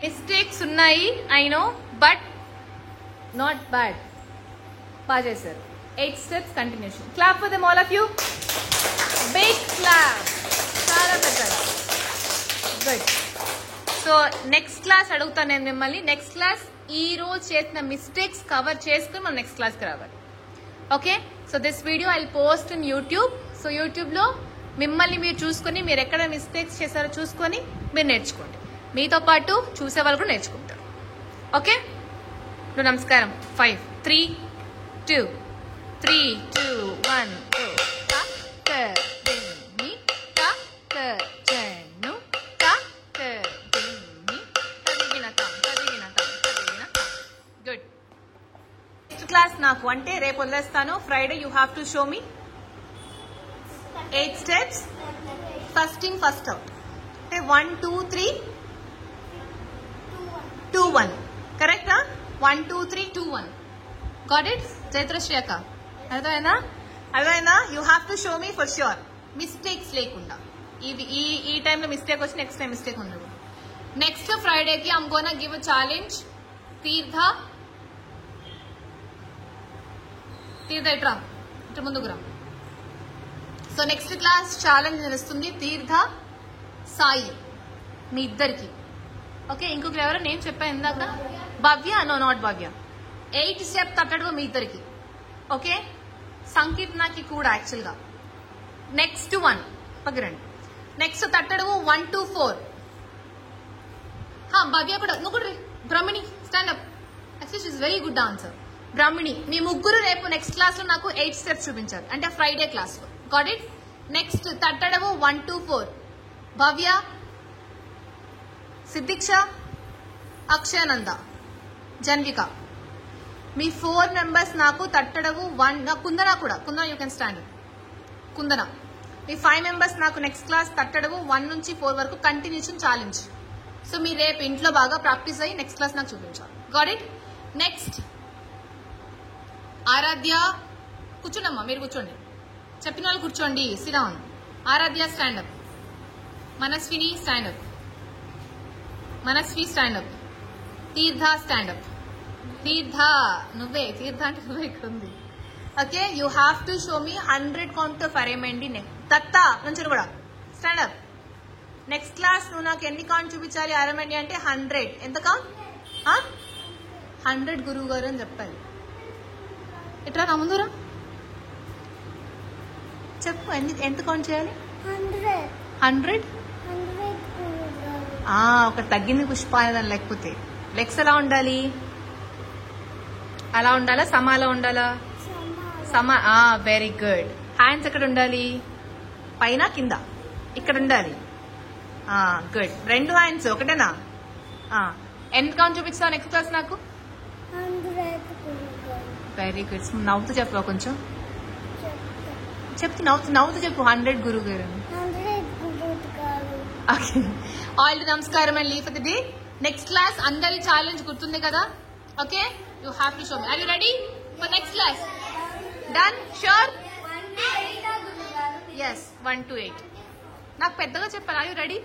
Mistakes ఉన్నాయి I know, but not bad. బాగా చేశారు. 8 steps continuation. Clap for them all of you. Big clap. చాలా పెద్దగా. Good. So next class అడుగుతాను నేను మిమ్మల్ని. నెక్స్ట్ క్లాస్ ఈ రోజు చేసిన మిస్టేక్స్ కవర్ చేసుకుని మనం నెక్స్ట్ క్లాస్కి రావాలి. Okay, so this video I post in YouTube. So యూట్యూబ్లో మిమ్మల్ని మీరు చూసుకొని మీరు ఎక్కడ మిస్టేక్స్ చేశారో చూసుకొని మీరు నేర్చుకోండి. మీతో పాటు చూసే వాళ్ళు కూడా నేర్చుకుంటారు. ఓకే, ఇప్పుడు నమస్కారం. 5 3 2 3 2 1 2. గుడ్. నెక్స్ట్ క్లాస్ నాకు అంటే రేపు వదిలేస్తాను. Friday you have to show me 8 steps. First in first out అంటే 1 2 3 2 1. కరెక్టా? 1 2 3 2 1. Got it? చైత్రశ్రీ అక్క అర్థమైందా? You have to show me for sure. Mistakes లేకుండా. ఈ టైంలో మిస్టేక్ వచ్చి నెక్స్ట్ టైం మిస్టేక్ ఉండదు. నెక్స్ట్ ఫ్రైడేకి I'm gonna give a challenge. Tirtha ఇట్రా ముందుకురా. సో నెక్స్ట్ క్లాస్ ఛాలెంజ్ నిలుస్తుంది తీర్థ సాయి మీ ఇద్దరికి. ఓకే, ఇంకొకరు ఎవరో నేను చెప్పాను ఇందాక, Bhavya. No, not Bhavya. 8 step తట్టడు మీ ఇద్దరికి. ఓకే, సంకీర్తనకి కూడా యాక్చువల్గా నెక్స్ట్ 1 పగిరండి. నెక్స్ట్ తట్టడు 1 2 4. భవ్య కూడా. నువ్వు కూడా Brahmini stand up. Actually is very good dancer. Brahmini మీ ముగ్గురు రేపు నెక్స్ట్ క్లాస్ లో నాకు 8 steps చూపించారు, అంటే ఫ్రైడే క్లాస్ లో. Got it? నెక్స్ట్ తట్టడవు 1 2 4. భవ్య, సిద్దిక్ష, అక్షయానంద, జన్విక, మీ 4 members నాకు తట్టడవు 1. కుందన కూడా. కుందన యూ కెన్ స్టాండ్. కుందన మీ 5 members నాకు నెక్స్ట్ క్లాస్ తట్టడవు 1 నుంచి 4 వరకు కంటిన్యూషన్ ఛాలెంజ్. సో మీరు రేపు ఇంట్లో బాగా ప్రాక్టీస్ అయ్యి నెక్స్ట్ క్లాస్ నాకు చూపించాలి. Got it? నెక్స్ట్ ఆరాధ్య. కూర్చోండమ్మా, మీరు కూర్చోండి. చెప్పిన వాళ్ళు కూర్చోండి. Sit down. Aradhya stand up. Manaswini stand up. Manasvi stand up. Teertha stand up. Teertha నువ్వే. తీర్థ అంటే నువ్వే ఇక్కడ ఉంది. Okay, you have to show me 100 count of అరేమెండి. దత్త నుంచి కూడా స్టాండప్. నెక్స్ట్ క్లాస్ నువ్వు నాకు ఎన్ని కౌంట్ చూపించాలి అరేమెండి అంటే 100. ఎంత కౌంట్? 100 గురువు గారు అని చెప్పాలి. ఎట్లా నా ముందురా చెప్పు. ఎంత కౌంట్ చేయాలి? 100. ఒకటి తగ్గింది పుష్పాయదని. లేకపోతే లెగ్స్ ఎలా ఉండాలి? అలా ఉండాలా? సమాలో ఉండాలా? సమా. Very good. హ్యాండ్స్ ఎక్కడ ఉండాలి? పైన కింద? ఇక్కడ ఉండాలి. గుడ్. 2 హ్యాండ్స్ ఒకటేనా? ఎంత కౌంట్ చూపిస్తావు నెక్స్ట్ క్లాస్ నాకు? Very good. నవ్వుతూ చెప్పు కొంచెం. చెప్తూ నవ్వుతూ చెప్పు. 100 గురువు గారు. ఓకే, ఆల్ నమస్కారం and leave for the day. Next class అందరి ఛాలెంజ్ గుర్తుంది కదా? Okay, you have to show me. Are you ready for next class? Done? Sure? Yes, 1 to 8. నాకు పెద్దగా చెప్పాను. Are you ready?